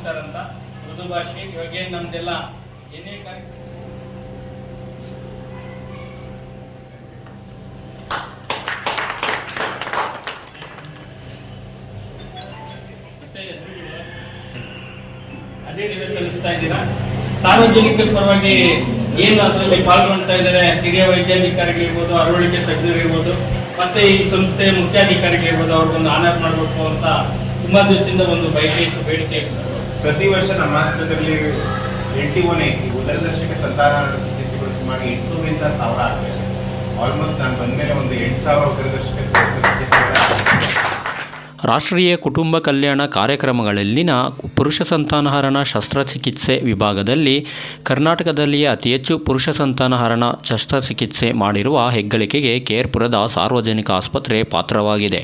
Sir ಅಂತ ಮೃದು ಭಾಷೆ ಇವಾಗ ನಮ್ದೆಲ್ಲ ಏನೇ ಅದೇ ರೀತಿ ಸಲ್ಲಿಸ್ತಾ ಇದ್ದೀರಾ. ಸಾರ್ವಜನಿಕರ ಪರವಾಗಿ ಏನು ಅದರಲ್ಲಿ ಪಾಲ್ಗೊಳ್ತಾ ಇದ್ದಾರೆ ಹಿರಿಯ ವೈದ್ಯಾಧಿಕಾರಿಗಳಿರ್ಬೋದು, ಅರವಳಿಕೆ ತಜ್ಞರಿರ್ಬೋದು, ಮತ್ತೆ ಈ ಸಂಸ್ಥೆಯ ಮುಖ್ಯಾಧಿಕಾರಿಗಳಿರ್ಬೋದು, ಅವ್ರಿಗೊಂದು ಆನರ್ ಮಾಡಬೇಕು ಅಂತ ತುಂಬಾ ದಿವಸದಿಂದ ಒಂದು ಬೇಡಿಕೆ ಇತ್ತು. ಪ್ರತಿ ವರ್ಷ ನಮ್ಮ ಆಸ್ಪತ್ರೆಯಲ್ಲಿ NTOನೇ ಉದರದರ್ಶಕ ಸಂತಾನಹರಣ ಚಿಕಿತ್ಸೆಗಳು ಸುಮಾರು 800-1000 ಆಗ್ತದೆ. ಆಲ್ಮೋಸ್ಟ್ ನಾನು ಬಂದ್ಮೇಲೆ ಒಂದು 8000 ಉದರದರ್ಶಕ ಚಿಕಿತ್ಸೆಗಳ ರಾಷ್ಟ್ರೀಯ ಕುಟುಂಬ ಕಲ್ಯಾಣ ಕಾರ್ಯಕ್ರಮಗಳಲ್ಲಿನ ಪುರುಷ ಸಂತಾನಹರಣ ಶಸ್ತ್ರಚಿಕಿತ್ಸೆ ವಿಭಾಗದಲ್ಲಿ ಕರ್ನಾಟಕದಲ್ಲಿಯೇ ಅತಿ ಹೆಚ್ಚು ಪುರುಷ ಸಂತಾನಹರಣ ಶಸ್ತ್ರಚಿಕಿತ್ಸೆ ಮಾಡಿರುವ ಹೆಗ್ಗಳಿಕೆಗೆ KR-ಪುರದ ಸಾರ್ವಜನಿಕ ಆಸ್ಪತ್ರೆ ಪಾತ್ರವಾಗಿದೆ.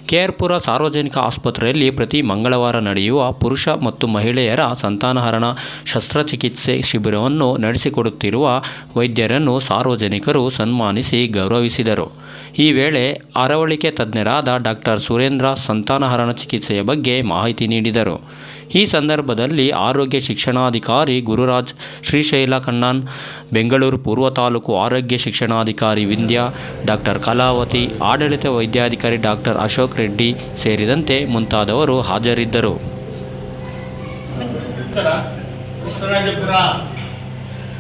KR-ಪುರ ಸಾರ್ವಜನಿಕ ಆಸ್ಪತ್ರೆಯಲ್ಲಿ ಪ್ರತಿ ಮಂಗಳವಾರ ನಡೆಯುವ ಪುರುಷ ಮತ್ತು ಮಹಿಳೆಯರ ಸಂತಾನಹರಣ ಶಸ್ತ್ರಚಿಕಿತ್ಸೆ ಶಿಬಿರವನ್ನು ನಡೆಸಿಕೊಡುತ್ತಿರುವ ವೈದ್ಯರನ್ನು ಸಾರ್ವಜನಿಕರು ಸನ್ಮಾನಿಸಿ ಗೌರವಿಸಿದರು. ಈ ವೇಳೆ ಅರವಳಿಕೆ ತಜ್ಞರಾದ ಡಾಕ್ಟರ್ ಸುರೇಂದ್ರ ಸಂತಾನಹರಣ ಚಿಕಿತ್ಸೆಯ ಬಗ್ಗೆ ಮಾಹಿತಿ ನೀಡಿದರು. ಈ ಸಂದರ್ಭದಲ್ಲಿ ಆರೋಗ್ಯ ಶಿಕ್ಷಣಾಧಿಕಾರಿ ಗುರುರಾಜ್, ಶ್ರೀಶೈಲ ಕಣ್ಣನ್, ಬೆಂಗಳೂರು ಪೂರ್ವ ತಾಲೂಕು ಆರೋಗ್ಯ ಶಿಕ್ಷಣಾಧಿಕಾರಿ ವಿಂಧ್ಯ, ಡಾಕ್ಟರ್ ಕಲಾವತಿ, ಆಡಳಿತ ವೈದ್ಯಾಧಿಕಾರಿ ಡಾಕ್ಟರ್ ಅಶೋಕ್ ರೆಡ್ಡಿ ಸೇರಿದಂತೆ ಮುಂತಾದವರು ಹಾಜರಿದ್ದರು. ಕೃಷ್ಣರಾಜಪುರ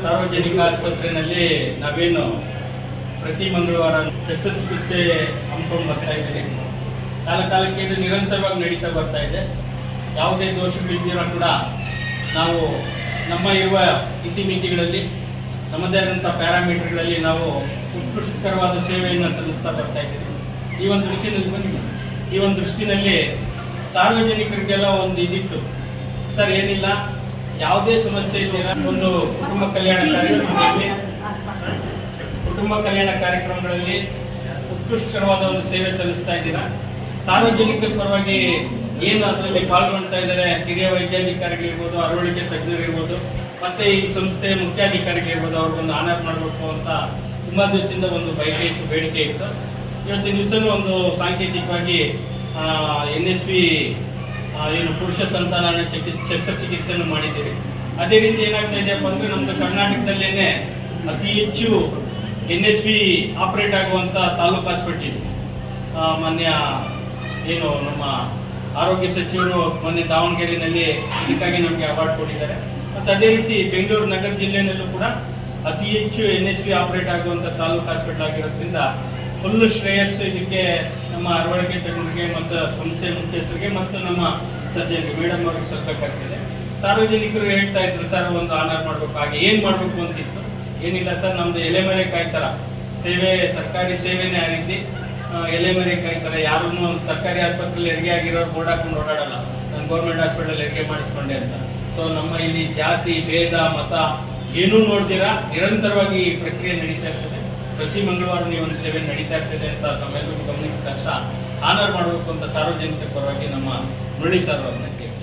ಸಾರ್ವಜನಿಕ ಆಸ್ಪತ್ರೆಯಲ್ಲಿ ನಾವೇನು ಪ್ರತಿ ಮಂಗಳವಾರ ಶಸ್ತ್ರಚಿಕಿತ್ಸೆ ಹಮ್ಮಿಕೊಂಡು ಬರ್ತಾ ಇದ್ದೀವಿ. ಕಾಲಕ್ಕೆ ಇದು ನಿರಂತರವಾಗಿ ನಡೀತಾ ಬರ್ತಾ ಇದೆ. ಯಾವುದೇ ದೋಷಗಳಿದ್ದೀರೋ ಕೂಡ ನಾವು ನಮ್ಮ ಇರುವ ಇತಿಮಿತಿಗಳಲ್ಲಿ ನಮ್ಮದೇ ಆದಂಥ ಪ್ಯಾರಾಮೀಟರ್ಗಳಲ್ಲಿ ನಾವು ಉತ್ಕೃಷ್ಟಕರವಾದ ಸೇವೆಯನ್ನು ಸಲ್ಲಿಸ್ತಾ ಬರ್ತಾ ಇದ್ದೀವಿ. ಈ ಒಂದು ದೃಷ್ಟಿನಲ್ಲಿ ಸಾರ್ವಜನಿಕರಿಗೆಲ್ಲ ಒಂದು ಇದಿತ್ತು ಸರ್, ಏನಿಲ್ಲ ಯಾವುದೇ ಸಮಸ್ಯೆ ಇದ್ದೀರಾ ಒಂದು ಕುಟುಂಬ ಕಲ್ಯಾಣ ಕಾರ್ಯಕ್ರಮಗಳಲ್ಲಿ ಉತ್ಕೃಷ್ಟಕರವಾದ ಒಂದು ಸೇವೆ ಸಲ್ಲಿಸ್ತಾ ಇದ್ದೀರಾ. ಸಾರ್ವಜನಿಕರ ಪರವಾಗಿ ಏನು ಅದರಲ್ಲಿ ಪಾಲ್ಗೊಳ್ತಾ ಇದ್ದಾರೆ ಹಿರಿಯ ವೈದ್ಯಾಧಿಕಾರಿಗಳಿರ್ಬೋದು, ಅರವಳಿಕೆ ತಜ್ಞರಿರ್ಬೋದು, ಮತ್ತೆ ಈ ಸಂಸ್ಥೆಯ ಮುಖ್ಯಾಧಿಕಾರಿಗಳಿರ್ಬೋದು, ಅವ್ರಿಗೊಂದು ಆನರ್ ಮಾಡಬೇಕು ಅಂತ ತುಂಬಾ ದಿವಸದಿಂದ ಒಂದು ಬೇಡಿಕೆ ಇತ್ತು. ಇವತ್ತಿನ ದಿವಸನೂ ಒಂದು ಸಾಂಕೇತಿಕವಾಗಿ NSV ಏನು ಪುರುಷ ಸಂತಾನಹರಣ ಶಸ್ತ್ರಚಿಕಿತ್ಸೆಯನ್ನು ಮಾಡಿದ್ದೀವಿ. ಅದೇ ರೀತಿ ಏನಾಗ್ತಾ ಇದೆಯಪ್ಪ ಅಂದ್ರೆ ನಮ್ದು ಕರ್ನಾಟಕದಲ್ಲೇನೆ ಅತಿ ಹೆಚ್ಚು NSV ಆಪರೇಟ್ ಆಗುವಂತ ತಾಲೂಕು ಹಾಸ್ಪಿಟಲ್ ಮಾನ್ಯ ಏನು ನಮ್ಮ ಆರೋಗ್ಯ ಸಚಿವರು ಮೊನ್ನೆ ದಾವಣಗೆರೆಯಲ್ಲಿ ಇದಕ್ಕಾಗಿ ನಮಗೆ ಅವಾರ್ಡ್ ಕೊಟ್ಟಿದ್ದಾರೆ. ಮತ್ತು ಅದೇ ರೀತಿ ಬೆಂಗಳೂರು ನಗರ ಜಿಲ್ಲೆಯಲ್ಲೂ ಕೂಡ ಅತಿ ಹೆಚ್ಚು NSV ಆಪರೇಟ್ ಆಗುವಂತ ತಾಲೂಕು ಹಾಸ್ಪಿಟಲ್ ಆಗಿರೋದ್ರಿಂದ ಫುಲ್ ಶ್ರೇಯಸ್ಸು ಇದಕ್ಕೆ ನಮ್ಮ ಅರವಳಿಕೆ ತಜ್ಞರಿಗೆ ಮತ್ತು ಸಂಸ್ಥೆ ಮುಖ್ಯಸ್ಥರಿಗೆ ಮತ್ತು ನಮ್ಮ ಸರ್ಜನ್ಗೆ ಮೇಡಮ್ ಅವ್ರಿಗೆ ಸಲ್ಲಬೇಕಾಗ್ತಿದೆ. ಸಾರ್ವಜನಿಕರು ಹೇಳ್ತಾ ಇದ್ರು ಸರ್ ಒಂದು ಆನರ್ ಮಾಡಬೇಕು, ಹಾಗೆ ಏನು ಮಾಡಬೇಕು ಅಂತಿತ್ತು. ಏನಿಲ್ಲ ಸರ್, ನಮ್ದು ಎಲೆಮರೆ ಕಾಯ್ತಾರ ಸೇವೆ, ಸರ್ಕಾರಿ ಸೇವೆನೇ ಆ ರೀತಿ ಎಲೆಮರೆ ಕಾಯ್ತಾರೆ. ಯಾರೂ ಸರ್ಕಾರಿ ಆಸ್ಪತ್ರೆಯಲ್ಲಿ ಹೆರಿಗೆ ಆಗಿರೋರು ಬೋರ್ಡ್ ಹಾಕೊಂಡು ಓಡಾಡಲ್ಲ, ನಾನು ಗೌರ್ಮೆಂಟ್ ಹಾಸ್ಪಿಟಲ್ ಹೆರಿಗೆ ಮಾಡಿಸ್ಕೊಂಡೆ ಅಂತ. ಸೊ ನಮ್ಮ ಇಲ್ಲಿ ಜಾತಿ ಭೇದ ಮತ ಏನೂ ನೋಡ್ತೀರಾ ನಿರಂತರವಾಗಿ ಈ ಪ್ರಕ್ರಿಯೆ ನಡೀತಾ ಇರ್ತದೆ. ಪ್ರತಿ ಮಂಗಳವಾರ ಈ ಒಂದು ಸೇವೆ ನಡೀತಾ ಇರ್ತದೆ ಅಂತ ತಮ್ಮೆಲ್ಲರಿಗೂ ಗಮನಕ್ಕೆ ತರ್ತಾ ಆನರ್ ಮಾಡಬೇಕು ಅಂತ ಸಾರ್ವಜನಿಕರ ಪರವಾಗಿ ನಮ್ಮ ಮುರಳಿ ಸರ್ ಅವ್ರನ್ನ ಕೇಳ್ತಾರೆ.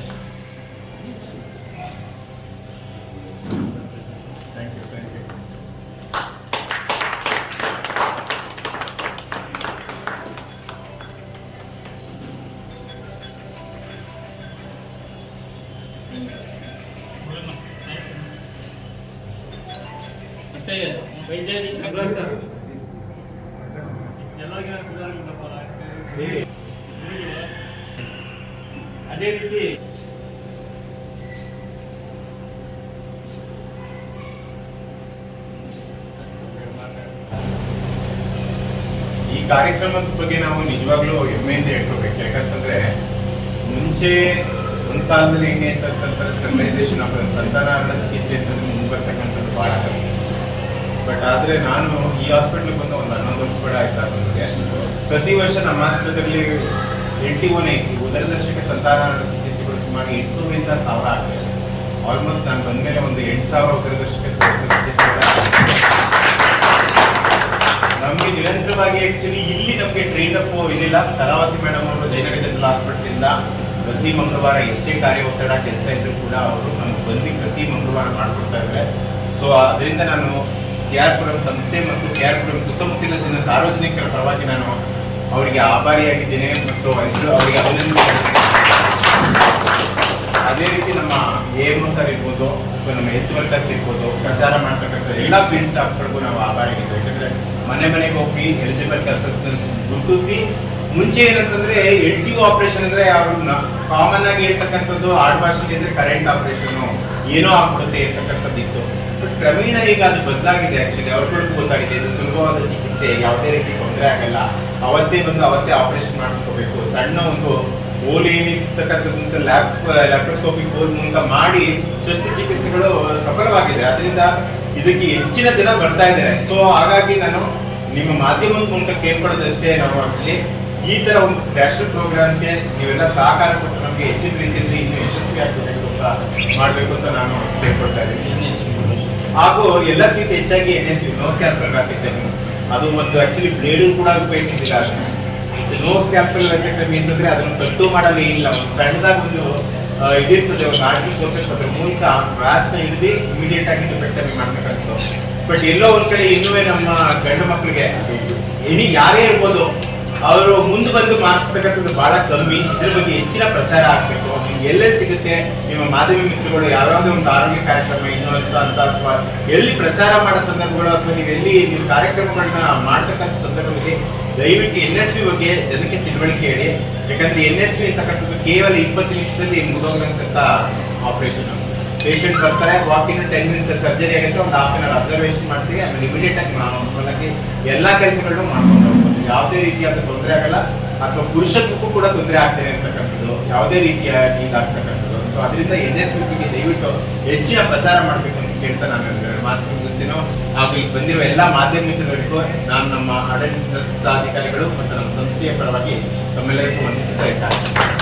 ಮತ್ತೆ ವೈದ್ಯಾಧಿಕಾರಿ ಸರ್ ಅದೇ ರೀತಿ ಈ ಕಾರ್ಯಕ್ರಮದ ಬಗ್ಗೆ ನಾವು ನಿಜವಾಗ್ಲೂ ಹೆಮ್ಮೆಯಿಂದ ಹೇಳ್ಕೋಬೇಕು. ಯಾಕಂತಂದ್ರೆ ಮುಂಚೆ ಒಂದು ಕಾಲದಲ್ಲಿ ಹೆಂಗೆ ಅಂತಂದ್ರೆ ಸ್ಟೆರಿಲೈಸೇಷನ್ ಆಫ್ ಸಂತಾನಹರಣ ಚಿಕಿತ್ಸೆ ಅಂತಂದ್ರೆ ಮುಂಬರ್ತಕ್ಕಂಥದ್ದು ಬಹಳ ಕಮ್ಮಿ. ಬಟ್ ಆದರೆ ನಾನು ಈ ಹಾಸ್ಪಿಟ್ಲಿಗೆ ಬಂದು ಒಂದು 11 ವರ್ಷ ಕೂಡ ಆಯ್ತು. ಪ್ರತಿ ವರ್ಷ ನಮ್ಮ ಆಸ್ಪತ್ರೆಯಲ್ಲಿ NTOನೇ ಉದರದರ್ಶಕ ಸಂತಾನಹರಣ ಚಿಕಿತ್ಸೆಗಳು ಸುಮಾರು 800-1000 ಆಗ್ತದೆ. ಆಲ್ಮೋಸ್ಟ್ ನಾನು ಬಂದ್ಮೇಲೆ ಒಂದು 8000 ಉದರದರ್ಶಕ ಚಿಕಿತ್ಸೆಗಳ ನಮಗೆ ನಿರಂತರವಾಗಿ ಆಕ್ಚುಲಿ ಇಲ್ಲಿ ನಮಗೆ ಟ್ರೈನ್ ಅಪ್ ಇದಿಲ್ಲ. ಕಲಾವತಿ ಮೇಡಮ್ ಅವರು ಜಯನಗರ ಜನರಲ್ ಹಾಸ್ಪಿಟಲಿಂದ ಪ್ರತಿ ಮಂಗಳವಾರ ಎಷ್ಟೇ ಕಾರ್ಯ ಒತ್ತಡ ಕೆಲಸ ಇದ್ರೂ ಕೂಡ ಅವರು ನಮ್ಗೆ ಬಂದು ಪ್ರತಿ ಮಂಗಳವಾರ ಮಾಡಿಕೊಡ್ತಾ ಇದ್ದಾರೆ. ಸೊ ಅದರಿಂದ ನಾನು KR-ಪುರಂ ಸಂಸ್ಥೆ ಮತ್ತು KR-ಪುರಂ ಸುತ್ತಮುತ್ತಲಿನ ಜನ ಸಾರ್ವಜನಿಕರ ಪರವಾಗಿ ನಾನು ಅವರಿಗೆ ಆಭಾರಿಯಾಗಿದ್ದೇನೆ ಮತ್ತು ಅವರಿಗೆ ಅಭಿನಂದನೆ. ಅದೇ ರೀತಿ ನಮ್ಮ AMO ಸರ್ ಇರ್ಬೋದು ಅಥವಾ ನಮ್ಮ ಹೆಲ್ತ್ ವರ್ಕರ್ಸ್ ಇರ್ಬೋದು, ಪ್ರಚಾರ ಮಾಡ್ತಕ್ಕಂಥ ಎಲ್ಲ ಫೀಲ್ಡ್ ಸ್ಟಾಫ್ಗಳಿಗೂ ನಾವು ಆಭಾರಿಗಿದ್ದೇವೆ. ಯಾಕಂದ್ರೆ ಮನೆಗೆ ಹೋಗಿ ಎಲಿಜಿಬಲ್ ಕಲ್ಪರ್ಸ್ ಗುರುತಿಸಿ, ಮುಂಚೆ ಏನಂತಂದ್ರೆ LTO ಆಪರೇಷನ್ ಅಂದ್ರೆ ಅವ್ರನ್ನ ಕಾಮನ್ ಆಗಿ ಇರ್ತಕ್ಕಂಥದ್ದು ಆಡ್ಭಾಷೆಗೆ ಅಂದ್ರೆ ಕರೆಂಟ್ ಆಪರೇಷನ್ ಏನೋ ಆಗ್ಬಿಡುತ್ತೆ ಇರ್ತಕ್ಕಂಥದ್ದಿತ್ತು. ಬಟ್ ಕ್ರಮೇಣ ಈಗ ಅದು ಬದಲಾಗಿದೆ. ಆಕ್ಚುಲಿ ಅವ್ರಿಗೂ ಗೊತ್ತಾಗಿದೆ ಇದು ಸುಲಭವಾದ ಚಿಕಿತ್ಸೆ, ಯಾವುದೇ ರೀತಿ ತೊಂದರೆ ಆಗಲ್ಲ, ಅವತ್ತೇ ಬಂದು ಅವತ್ತೇ ಆಪರೇಷನ್ ಮಾಡಿಸ್ಕೋಬೇಕು. ಸಣ್ಣ ಒಂದು ಹೋಲ್ ಏನಿರ್ತಕ್ಕಂಥದ್ದು ಲ್ಯಾಪ್ರೋಸ್ಕೋಪಿಕ್ ಹೋಲ್ ಮೂಲಕ ಮಾಡಿ ಶಸ್ತ್ರಚಿಕಿತ್ಸೆಗಳು ಸಫಲವಾಗಿದೆ. ಅದರಿಂದ ಇದಕ್ಕೆ ಹೆಚ್ಚಿನ ಜನ ಬರ್ತಾ ಇದ್ದಾರೆ. ಸೊ ಹಾಗಾಗಿ ನಾನು ನಿಮ್ಮ ಮಾಧ್ಯಮದ ಮೂಲಕ ಕೇಳ್ಕೊಳ್ಳೋದಷ್ಟೇ, ನಾವು ಆಕ್ಚುಲಿ ಈ ತರ ಒಂದು ನ್ಯಾಷನಲ್ ಪ್ರೋಗ್ರಾಮ್ಸ್ಗೆ ನೀವೆಲ್ಲ ಸಹಕಾರ ಕೊಟ್ಟು ನಮಗೆ ಹೆಚ್ಚಿನ ರೀತಿಯಲ್ಲಿ ಇನ್ನೂ ಯಶಸ್ವಿ ಆಗಬೇಕು ಮಾಡಬೇಕು ಅಂತ ನಾನು ಕೇಳ್ಕೊಳ್ತಾ ಇದ್ದೀನಿ. ಹಾಗೂ ಎಲ್ಲಕ್ಕಿಂತ ಹೆಚ್ಚಾಗಿ NSU ನೋ ಸ್ಕ್ಯಾಲ್ಪಲ್ ವ್ಯಾಸೆಕ್ಟಮಿ, ಅದು ಒಂದು ಆಕ್ಚುಲಿ ಬ್ಲೇಡ್ ಕೂಡ ಉಪಯೋಗಿಸಿದಿಲ್ಲ. ನೋ ಸ್ಕ್ಯಾಲ್ಪಲ್ ವ್ಯಾಸೆಕ್ಟಮಿ ಅಂತಂದ್ರೆ ಅದನ್ನು ಕಟ್ಟು ಮಾಡಲೇ ಇಲ್ಲ, ಒಂದು ಸಣ್ಣದಾಗಿ ಒಂದು ಇದಿರ್ತದೆ, ಒಂದು ಆರ್ಟಿಫಿಷಿಯಲ್ ಪ್ರೋಸೆಸ್, ಅದ್ರ ಮೂಲಕ ವ್ಯಾಸ್ನ ಹಿಡಿದು ಇಮಿಡಿಯೇಟ್ ಆಗಿ ಪೆಕ್ಟಮಿ ಮಾಡ್ತಕ್ಕಂಥದ್ದು. ಬಟ್ ಎಲ್ಲೋ ಒಂದ್ ಕಡೆ ಇನ್ನೂ ನಮ್ಮ ಗಂಡು ಮಕ್ಕಳಿಗೆ ಯಾರೇ ಇರ್ಬೋದು ಅವರು ಮುಂದೆ ಬಂದು ಮಾಡಿಸ್ತಕ್ಕಂಥದ್ದು ಬಹಳ ಕಮ್ಮಿ. ಇದ್ರ ಬಗ್ಗೆ ಹೆಚ್ಚಿನ ಪ್ರಚಾರ ಆಗ್ಬೇಕು. ಎಲ್ಲೆಲ್ಲಿ ಸಿಗುತ್ತೆ ನಿಮ್ಮ ಮಾಧ್ಯಮ ಮಿತ್ರಗಳು ಯಾವ್ಯಾವುದೇ ಒಂದು ಆರೋಗ್ಯ ಕಾರ್ಯಕ್ರಮ ಇನ್ನೂ ಅಂತ ಅಥವಾ ಎಲ್ಲಿ ಪ್ರಚಾರ ಮಾಡೋ ಸಂದರ್ಭಗಳು ಅಥವಾ ನೀವು ಎಲ್ಲಿ ನೀವು ಕಾರ್ಯಕ್ರಮಗಳನ್ನ ಮಾಡ್ತಕ್ಕಂಥ ಸಂದರ್ಭದಲ್ಲಿ ದಯವಿಟ್ಟು NSV ಬಗ್ಗೆ ಜನಕ್ಕೆ ತಿಳುವಳಿಕೆ ಹೇಳಿ. ಯಾಕಂದ್ರೆ NSV ಅಂತಕ್ಕಂಥದ್ದು ಕೇವಲ 20 ನಿಮಿಷದಲ್ಲಿ ಮುಗಿದೋಗಂತ ಆಪರೇಷನ್. ಪೇಷಂಟ್ ಬರ್ತಾರೆ, ವಾಕಿಂಗ್ 10 ಮಿನಿಟ್ಸ್ ಸರ್ಜರಿ ಆಗುತ್ತೆ, ಒಂದು ಹಾಫ್ ಅನ್ ಅವರ್ ಅಬ್ಸರ್ವೇಷನ್ ಮಾಡ್ತೀವಿ, ಆಮೇಲೆ ಇಮಿಡಿಯೇಟ್ ಆಗಿ ಎಲ್ಲಾ ಕೆಲಸಗಳನ್ನು ಮಾಡ್ಕೊಂಡು ಹೋಗ್ಬೋದು. ಯಾವುದೇ ರೀತಿಯಾದ ತೊಂದರೆ ಆಗಲ್ಲ, ಅಥವಾ ಪುರುಷತ್ವಕ್ಕೂ ಕೂಡ ತೊಂದರೆ ಆಗ್ತದೆ ಅಂತಕ್ಕಂಥದ್ದು ಯಾವುದೇ ರೀತಿಯ ಇದಾಗ್ತಕ್ಕಂಥದ್ದು. ಸೊ ಅದರಿಂದ NSV ಬಗ್ಗೆ ದಯವಿಟ್ಟು ಹೆಚ್ಚಿನ ಪ್ರಚಾರ ಮಾಡಬೇಕು ಅಂತ ಕೇಳ್ತಾ ನಾನು ಮಾತು ಮುಗಿಸ್ತೀನೋ. ಹಾಗೂ ಇಲ್ಲಿ ಬಂದಿರುವ ಎಲ್ಲ ಮಾಧ್ಯಮ ಮಿತ್ರರಿಗೂ ನಾನು ನಮ್ಮ ಆಡಳಿತಾಧಿಕಾರಿಗಳು ಮತ್ತು ನಮ್ಮ ಸಂಸ್ಥೆಯ ಪರವಾಗಿ ತಮ್ಮೆಲ್ಲರಿಗೂ ವಂದಿಸುತ್ತಾ ಇದ್ದಾರೆ.